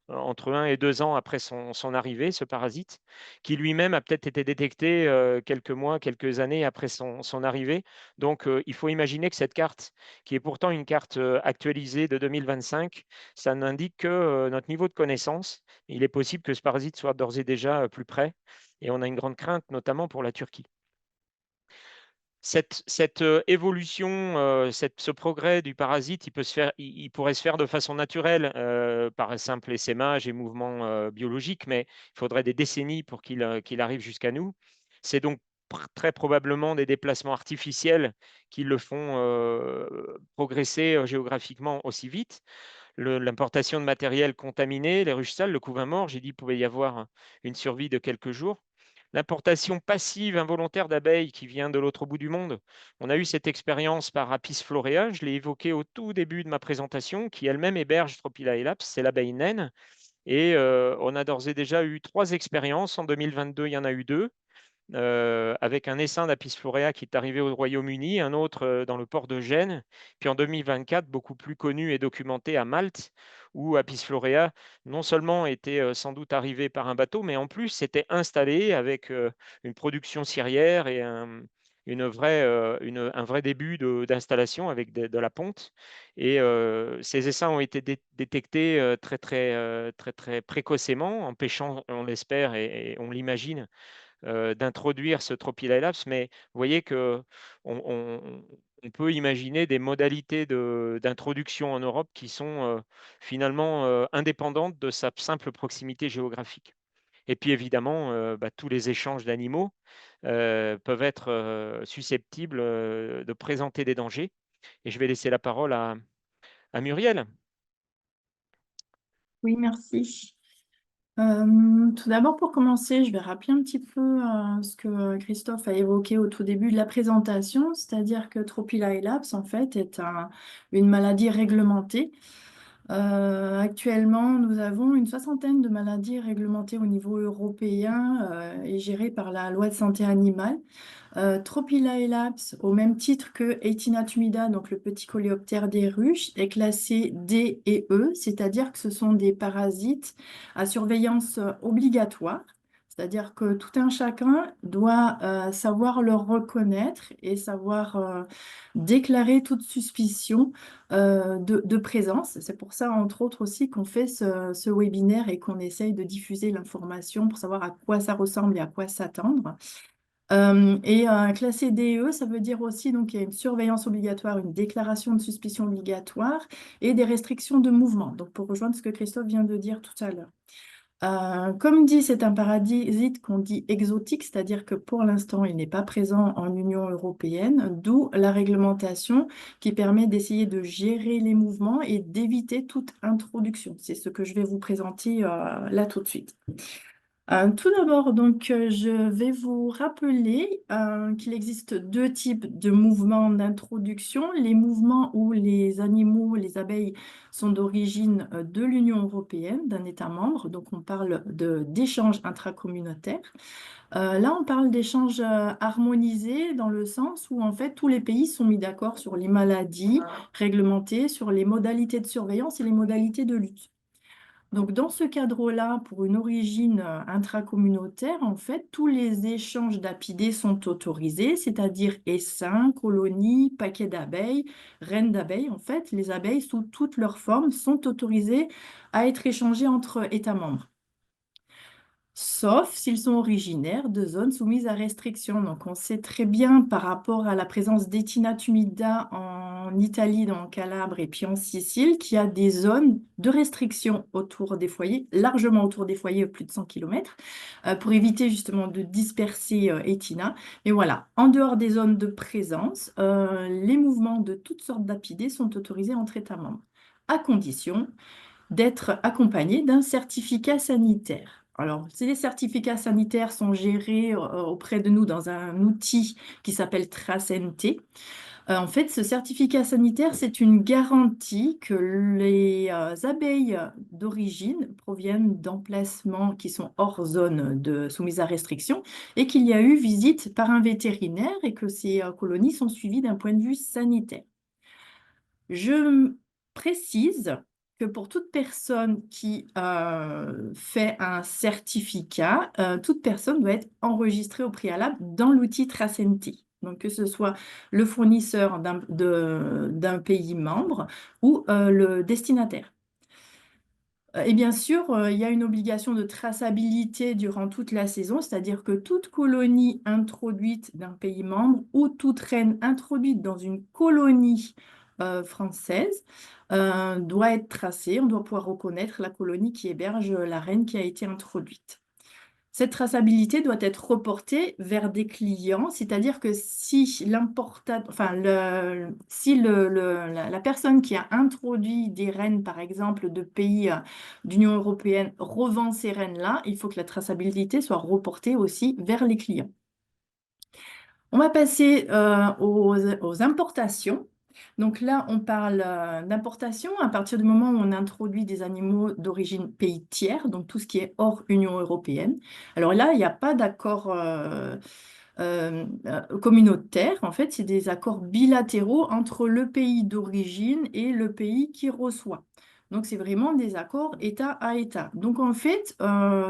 entre 1 et 2 ans après son arrivée, ce parasite, qui lui-même a peut-être été détecté quelques mois, quelques années après son arrivée. Donc, il faut imaginer que cette carte, qui est pourtant une carte actualisée de 2025, ça n'indique que notre niveau de connaissance. Il est possible que ce parasite soit d'ores et déjà plus près, et on a une grande crainte, notamment pour la Turquie. Cette évolution, ce progrès du parasite, il pourrait se faire de façon naturelle par un simple essaimage et mouvement biologique, mais il faudrait des décennies pour qu'il arrive jusqu'à nous. C'est donc très probablement des déplacements artificiels qui le font progresser géographiquement aussi vite. L'importation de matériel contaminé, les ruches sales, le couvain mort, j'ai dit qu'il pouvait y avoir une survie de quelques jours. L'importation passive involontaire d'abeilles qui vient de l'autre bout du monde. On a eu cette expérience par Apis florea, je l'ai évoqué au tout début de ma présentation, qui elle-même héberge Trophilaelaps, c'est l'abeille naine. Et on a d'ores et déjà eu 3 expériences. En 2022, il y en a eu 2. Avec un essaim d'Apis florea qui est arrivé au Royaume-Uni, un autre dans le port de Gênes, puis en 2024, beaucoup plus connu et documenté à Malte, où Apis florea non seulement était sans doute arrivé par un bateau, mais en plus s'était installé avec une production cirière et un vrai début d'installation avec de la ponte. Et ces essaims ont été détectés très précocement, empêchant, on l'espère et on l'imagine, d'introduire ce Trophilaelaps, mais vous voyez que on peut imaginer des modalités d'introduction en Europe qui sont finalement indépendantes de sa simple proximité géographique. Et puis évidemment, tous les échanges d'animaux peuvent être susceptibles de présenter des dangers. Et je vais laisser la parole à Muriel. Oui, merci. Tout d'abord, pour commencer, je vais rappeler un petit peu ce que Christophe a évoqué au tout début de la présentation, c'est-à-dire que Trophilaelaps, en fait, est une maladie réglementée. Actuellement, nous avons une soixantaine de maladies réglementées au niveau européen et gérées par la loi de santé animale. Trophilaelaps, au même titre que Eitina tumida, donc le petit coléoptère des ruches, est classé D et E, c'est-à-dire que ce sont des parasites à surveillance obligatoire. C'est-à-dire que tout un chacun doit savoir le reconnaître et savoir déclarer toute suspicion de présence. C'est pour ça, entre autres, aussi qu'on fait ce webinaire et qu'on essaye de diffuser l'information pour savoir à quoi ça ressemble et à quoi s'attendre. Classé DE, ça veut dire aussi donc il y a une surveillance obligatoire, une déclaration de suspicion obligatoire et des restrictions de mouvement. Donc pour rejoindre ce que Christophe vient de dire tout à l'heure. Comme dit, c'est un parasite qu'on dit exotique, c'est-à-dire que pour l'instant, il n'est pas présent en Union européenne, d'où la réglementation qui permet d'essayer de gérer les mouvements et d'éviter toute introduction. C'est ce que je vais vous présenter là tout de suite. Tout d'abord, je vais vous rappeler qu'il existe deux types de mouvements d'introduction. Les mouvements où les animaux, les abeilles, sont d'origine de l'Union européenne, d'un État membre. Donc, on parle d'échanges intracommunautaires. Là, on parle d'échanges harmonisés dans le sens où, en fait, tous les pays sont mis d'accord sur les maladies réglementées, sur les modalités de surveillance et les modalités de lutte. Donc, dans ce cadre-là, pour une origine intracommunautaire, en fait, tous les échanges d'apidés sont autorisés, c'est-à-dire essaims, colonies, paquets d'abeilles, reines d'abeilles. En fait, les abeilles, sous toutes leurs formes, sont autorisées à être échangées entre États membres, sauf s'ils sont originaires de zones soumises à restriction. Donc, on sait très bien par rapport à la présence d'Etina tumida en Italie, dans Calabre et puis en Sicile, qu'il y a des zones de restriction autour des foyers, largement autour des foyers, plus de 100 km, pour éviter justement de disperser Etina. Mais voilà, en dehors des zones de présence, les mouvements de toutes sortes d'apidés sont autorisés entre États membres, à condition d'être accompagné d'un certificat sanitaire. Alors, ces certificats sanitaires sont gérés auprès de nous dans un outil qui s'appelle TraceNT. En fait, ce certificat sanitaire, c'est une garantie que les abeilles d'origine proviennent d'emplacements qui sont hors zone soumise à restriction et qu'il y a eu visite par un vétérinaire et que ces colonies sont suivies d'un point de vue sanitaire. Je précise que pour toute personne qui fait un certificat, toute personne doit être enregistrée au préalable dans l'outil TraceNT. Donc, que ce soit le fournisseur d'un pays membre ou le destinataire. Et bien sûr, il y a une obligation de traçabilité durant toute la saison, c'est-à-dire que toute colonie introduite d'un pays membre ou toute reine introduite dans une colonie française doit être tracée. On doit pouvoir reconnaître la colonie qui héberge la reine qui a été introduite. Cette traçabilité doit être reportée vers des clients, c'est-à-dire que si la personne qui a introduit des rennes, par exemple, de pays d'Union européenne, revend ces rennes-là, il faut que la traçabilité soit reportée aussi vers les clients. On va passer aux importations. Donc là, on parle d'importation à partir du moment où on introduit des animaux d'origine pays tiers, donc tout ce qui est hors Union européenne. Alors là, il n'y a pas d'accord communautaire. En fait, c'est des accords bilatéraux entre le pays d'origine et le pays qui reçoit. Donc, c'est vraiment des accords État à État. Donc, en fait,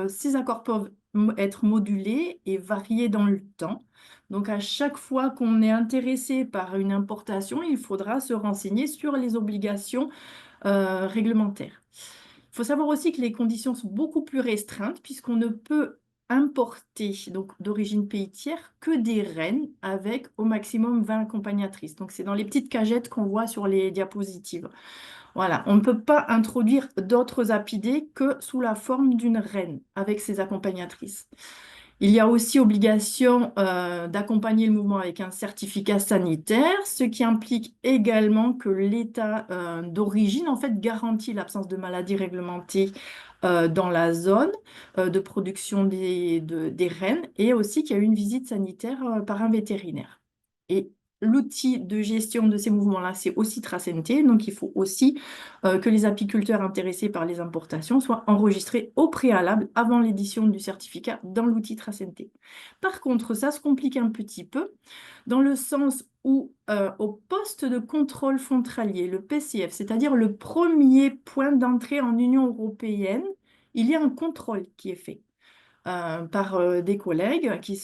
ces accords peuvent être modulés et varier dans le temps. Donc, à chaque fois qu'on est intéressé par une importation, il faudra se renseigner sur les obligations réglementaires. Il faut savoir aussi que les conditions sont beaucoup plus restreintes puisqu'on ne peut importer, donc d'origine pays tiers, que des rennes avec au maximum 20 accompagnatrices. Donc, c'est dans les petites cagettes qu'on voit sur les diapositives. Voilà, on ne peut pas introduire d'autres apidés que sous la forme d'une reine avec ses accompagnatrices. Il y a aussi obligation d'accompagner le mouvement avec un certificat sanitaire, ce qui implique également que l'État d'origine en fait garantit l'absence de maladies réglementées dans la zone de production des rennes et aussi qu'il y a eu une visite sanitaire par un vétérinaire. Et l'outil de gestion de ces mouvements-là, c'est aussi TraceNT, donc il faut aussi que les apiculteurs intéressés par les importations soient enregistrés au préalable avant l'édition du certificat dans l'outil TraceNT. Par contre, ça se complique un petit peu dans le sens où au poste de contrôle frontalier, le PCF, c'est-à-dire le premier point d'entrée en Union européenne, il y a un contrôle qui est fait par des collègues qui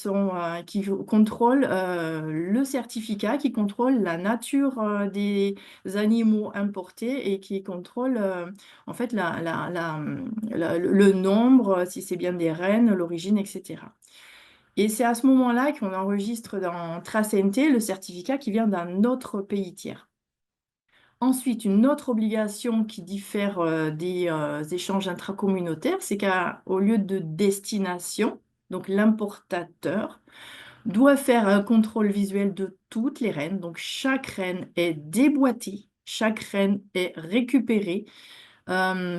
contrôlent le certificat, qui contrôlent la nature des animaux importés et qui contrôlent en fait le nombre, si c'est bien des rennes, l'origine, etc. Et c'est à ce moment-là qu'on enregistre dans TraceNT le certificat qui vient d'un autre pays tiers. Ensuite, une autre obligation qui diffère des échanges intracommunautaires, c'est qu'au lieu de destination, donc l'importateur doit faire un contrôle visuel de toutes les rennes. Donc chaque reine est déboîtée, chaque reine est récupérée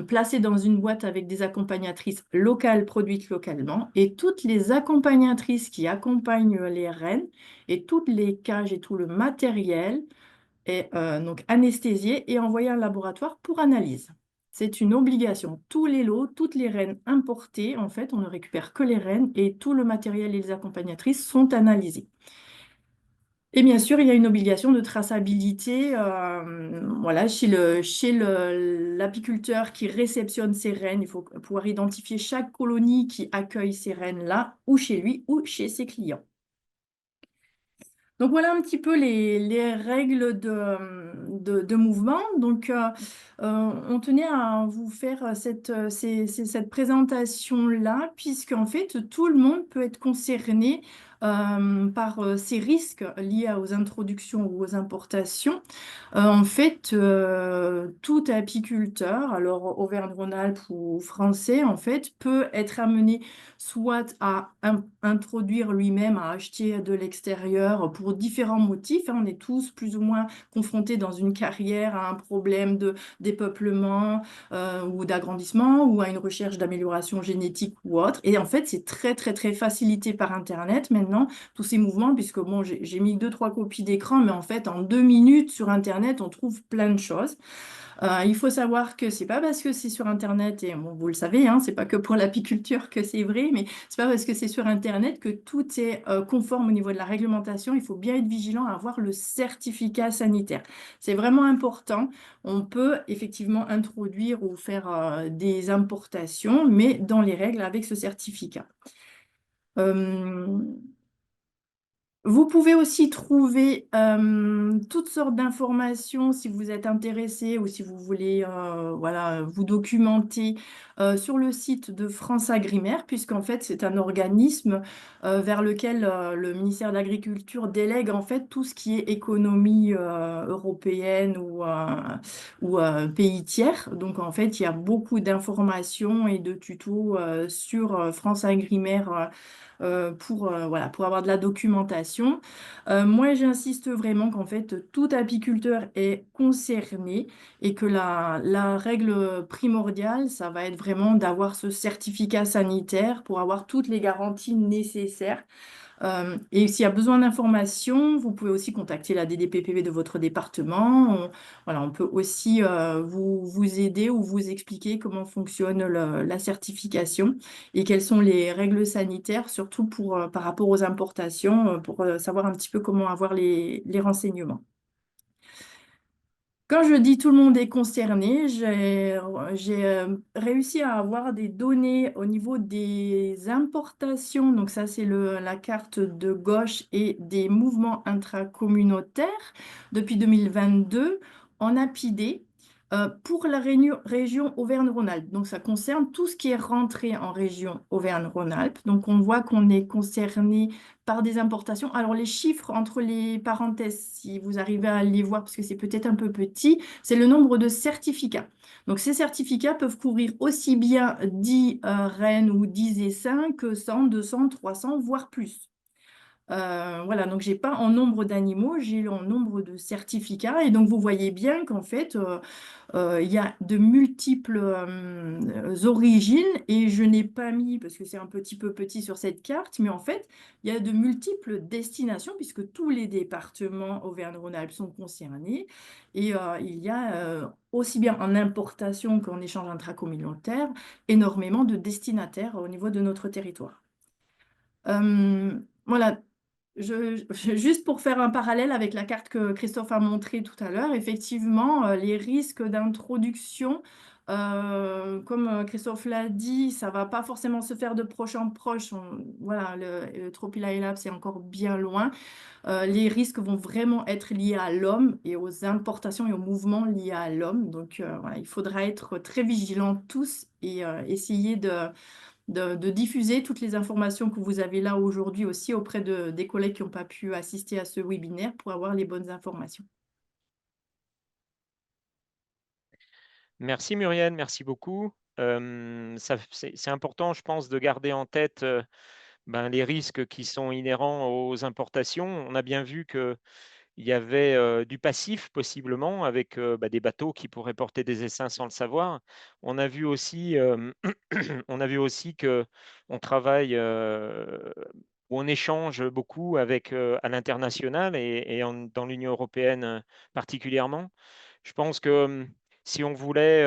placées dans une boîte avec des accompagnatrices locales produites localement. Et toutes les accompagnatrices qui accompagnent les rennes et toutes les cages et tout le matériel est donc anesthésié et envoyé à un laboratoire pour analyse. C'est une obligation. Tous les lots, toutes les rennes importées, en fait, on ne récupère que les rennes et tout le matériel et les accompagnatrices sont analysés. Et bien sûr, il y a une obligation de traçabilité voilà, chez l'apiculteur qui réceptionne ces rennes. Il faut pouvoir identifier chaque colonie qui accueille ces rennes-là, ou chez lui ou chez ses clients. Donc voilà un petit peu les règles de mouvement. Donc on tenait à vous faire cette présentation-là, puisqu'en fait tout le monde peut être concerné par ces risques liés aux introductions ou aux importations. En fait, tout apiculteur, alors Auvergne-Rhône-Alpes ou français, en fait, peut être amené soit à introduire lui-même, à acheter de l'extérieur pour différents motifs, hein. On est tous plus ou moins confrontés dans une carrière à un problème de dépeuplement ou d'agrandissement ou à une recherche d'amélioration génétique ou autre. Et en fait, c'est très, très, très facilité par Internet maintenant, tous ces mouvements, puisque bon, j'ai mis 2, 3 copies d'écran, mais en fait, en 2 minutes sur Internet, on trouve plein de choses. Il faut savoir que c'est pas parce que c'est sur Internet, et bon, vous le savez, hein, c'est pas que pour l'apiculture que c'est vrai, mais c'est pas parce que c'est sur Internet que tout est conforme au niveau de la réglementation. Il faut bien être vigilant à avoir le certificat sanitaire. C'est vraiment important. On peut effectivement introduire ou faire des importations, mais dans les règles avec ce certificat. Euh, Vous pouvez aussi trouver toutes sortes d'informations si vous êtes intéressé ou si vous voulez voilà, vous documenter sur le site de France Agrimaire, puisqu'en fait c'est un organisme vers lequel le ministère de l'Agriculture délègue en fait tout ce qui est économie européenne ou pays tiers. Donc en fait il y a beaucoup d'informations et de tutos sur France Agrimaire voilà, pour avoir de la documentation. Moi, j'insiste vraiment qu'en fait, tout apiculteur est concerné et que la règle primordiale, ça va être vraiment d'avoir ce certificat sanitaire pour avoir toutes les garanties nécessaires. Et s'il y a besoin d'informations, vous pouvez aussi contacter la DDPPV de votre département. Voilà, on peut aussi vous aider ou vous expliquer comment fonctionne la certification et quelles sont les règles sanitaires, surtout par rapport aux importations, pour savoir un petit peu comment avoir les renseignements. Quand je dis tout le monde est concerné, j'ai réussi à avoir des données au niveau des importations. Donc ça, c'est la carte de gauche et des mouvements intracommunautaires depuis 2022 en APIDé pour la région Auvergne-Rhône-Alpes. Donc ça concerne tout ce qui est rentré en région Auvergne-Rhône-Alpes. Donc on voit qu'on est concerné par des importations. Alors, les chiffres entre les parenthèses, si vous arrivez à les voir, parce que c'est peut-être un peu petit, c'est le nombre de certificats. Donc, ces certificats peuvent couvrir aussi bien 10 rennes ou 10 essaims que 100, 200, 300, voire plus. Voilà, donc j'ai pas en nombre d'animaux, j'ai en nombre de certificats. Et donc, vous voyez bien qu'en fait, il y a de multiples origines et je n'ai pas mis, parce que c'est un petit peu petit sur cette carte, mais en fait, il y a de multiples destinations puisque tous les départements Auvergne-Rhône-Alpes sont concernés et il y a aussi bien en importation qu'en échange intracommunautaire énormément de destinataires au niveau de notre territoire. Voilà, juste pour faire un parallèle avec la carte que Christophe a montrée tout à l'heure, effectivement, les risques d'introduction, comme Christophe l'a dit, ça ne va pas forcément se faire de proche en proche. Voilà, le Tropicalae c'est encore bien loin. Les risques vont vraiment être liés à l'homme et aux importations et aux mouvements liés à l'homme. Donc, voilà, il faudra être très vigilants tous et essayer de diffuser toutes les informations que vous avez là aujourd'hui aussi auprès des collègues qui n'ont pas pu assister à ce webinaire pour avoir les bonnes informations. Merci Muriel, merci beaucoup. C'est important, je pense, de garder en tête les risques qui sont inhérents aux importations. On a bien vu qu'il Il y avait du passif possiblement avec des bateaux qui pourraient porter des essaims sans le savoir. On a vu aussi, on a vu aussi que on travaille ou on échange beaucoup avec à l'international dans l'Union européenne particulièrement. Je pense que si on voulait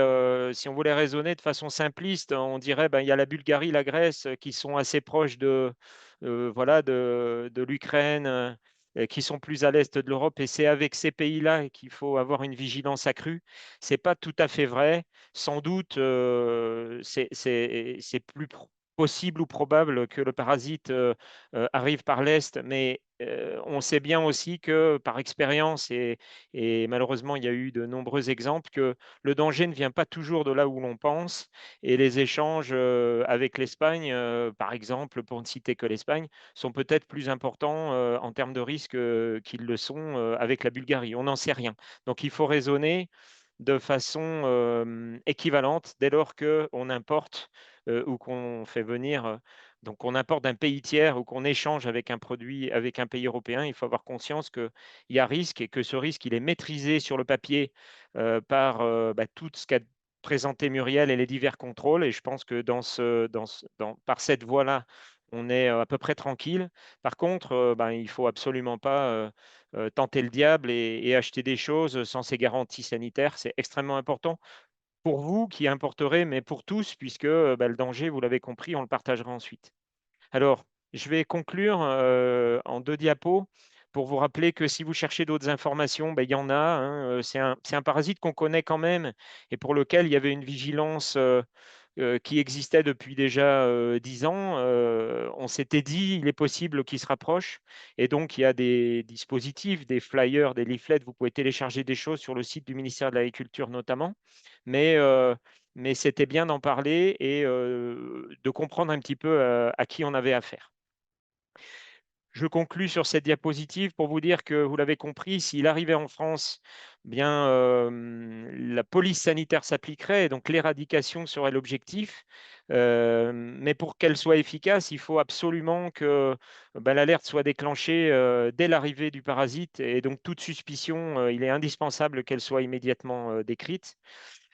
raisonner de façon simpliste, on dirait ben, il y a la Bulgarie, la Grèce qui sont assez proches voilà, de l'Ukraine, qui sont plus à l'est de l'Europe. Et c'est avec ces pays-là qu'il faut avoir une vigilance accrue. Ce n'est pas tout à fait vrai. Sans doute, c'est plus possible ou probable que le parasite arrive par l'est, mais on sait bien aussi que par expérience et malheureusement, il y a eu de nombreux exemples que le danger ne vient pas toujours de là où l'on pense. Et les échanges avec l'Espagne, par exemple, pour ne citer que l'Espagne, sont peut-être plus importants en termes de risque qu'ils le sont avec la Bulgarie. On n'en sait rien. Donc il faut raisonner de façon équivalente dès lors qu'on importe ou qu'on fait venir. Donc on importe d'un pays tiers ou qu'on échange avec un produit avec un pays européen, il faut avoir conscience qu'il y a risque et que ce risque, il est maîtrisé sur le papier par tout ce qu'a présenté Muriel et les divers contrôles. Et je pense que par cette voie-là, on est à peu près tranquille. Par contre, il ne faut absolument pas tenter le diable et acheter des choses sans ces garanties sanitaires. C'est extrêmement important pour vous qui importerez, mais pour tous, puisque le danger, vous l'avez compris, on le partagera ensuite. Alors, je vais conclure en 2 diapos pour vous rappeler que si vous cherchez d'autres informations, il y en a, hein, c'est un parasite qu'on connaît quand même et pour lequel il y avait une vigilance, qui existait depuis déjà, 10 ans. On s'était dit: «Il est possible qu'il se rapproche» et donc il y a des dispositifs, des flyers, des leaflets, vous pouvez télécharger des choses sur le site du ministère de l'Agriculture notamment. Mais c'était bien d'en parler et de comprendre un petit peu, à qui on avait affaire. Je conclus sur cette diapositive pour vous dire que, vous l'avez compris, s'il arrivait en France, bien, la police sanitaire s'appliquerait et donc l'éradication serait l'objectif. Mais pour qu'elle soit efficace, il faut absolument que, l'alerte soit déclenchée, dès l'arrivée du parasite et donc toute suspicion, il est indispensable qu'elle soit immédiatement, décrite.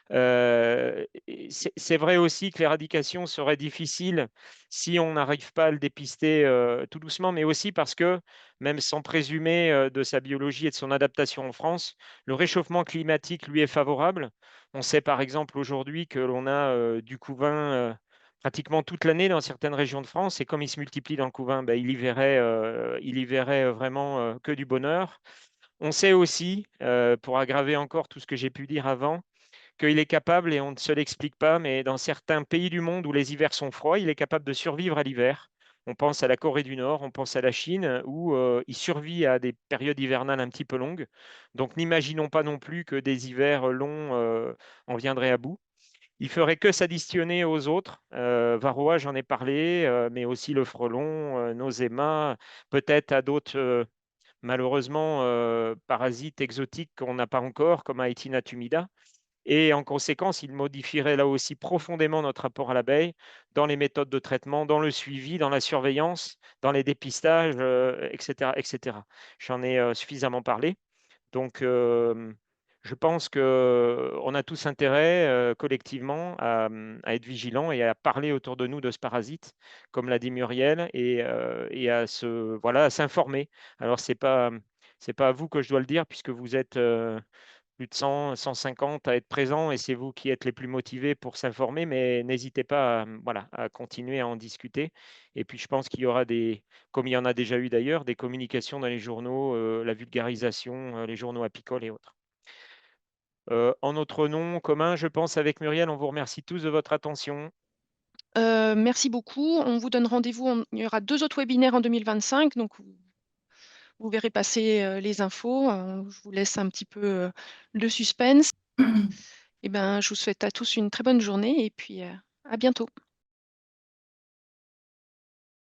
C'est vrai aussi que l'éradication serait difficile si on n'arrive pas à le dépister tout doucement, mais aussi parce que, même sans présumer de sa biologie et de son adaptation en France, le réchauffement climatique lui est favorable. On sait par exemple aujourd'hui que l'on a du couvain pratiquement toute l'année dans certaines régions de France, et comme il se multiplie dans le couvain, il y verrait vraiment que du bonheur. On sait aussi, pour aggraver encore tout ce que j'ai pu dire avant, qu'il est capable, et on ne se l'explique pas, mais dans certains pays du monde où les hivers sont froids, il est capable de survivre à l'hiver. On pense à la Corée du Nord, on pense à la Chine, où il survit à des périodes hivernales un petit peu longues. Donc n'imaginons pas non plus que des hivers longs en viendraient à bout. Il ferait que s'additionner aux autres. Varroa, j'en ai parlé, mais aussi le frelon, Nosema, peut-être à d'autres, malheureusement, parasites exotiques qu'on n'a pas encore, comme Aetina tumida. Et en conséquence, il modifierait là aussi profondément notre rapport à l'abeille dans les méthodes de traitement, dans le suivi, dans la surveillance, dans les dépistages, etc., etc. J'en ai suffisamment parlé. Donc, je pense qu'on a tous intérêt collectivement à être vigilants et à parler autour de nous de ce parasite, comme l'a dit Muriel, et voilà, à s'informer. Alors, c'est pas à vous que je dois le dire, puisque vous êtes plus de 100, 150 à être présents et c'est vous qui êtes les plus motivés pour s'informer, mais n'hésitez pas voilà, à continuer à en discuter. Et puis je pense qu'il y aura comme il y en a déjà eu d'ailleurs, des communications dans les journaux, la vulgarisation, les journaux apicoles et autres. En notre nom commun, je pense, avec Muriel, on vous remercie tous de votre attention. Merci beaucoup. On vous donne rendez-vous, il y aura 2 autres webinaires en 2025, donc vous verrez passer, les infos. Je vous laisse un petit peu, le suspense. Et ben, je vous souhaite à tous une très bonne journée et puis, à bientôt.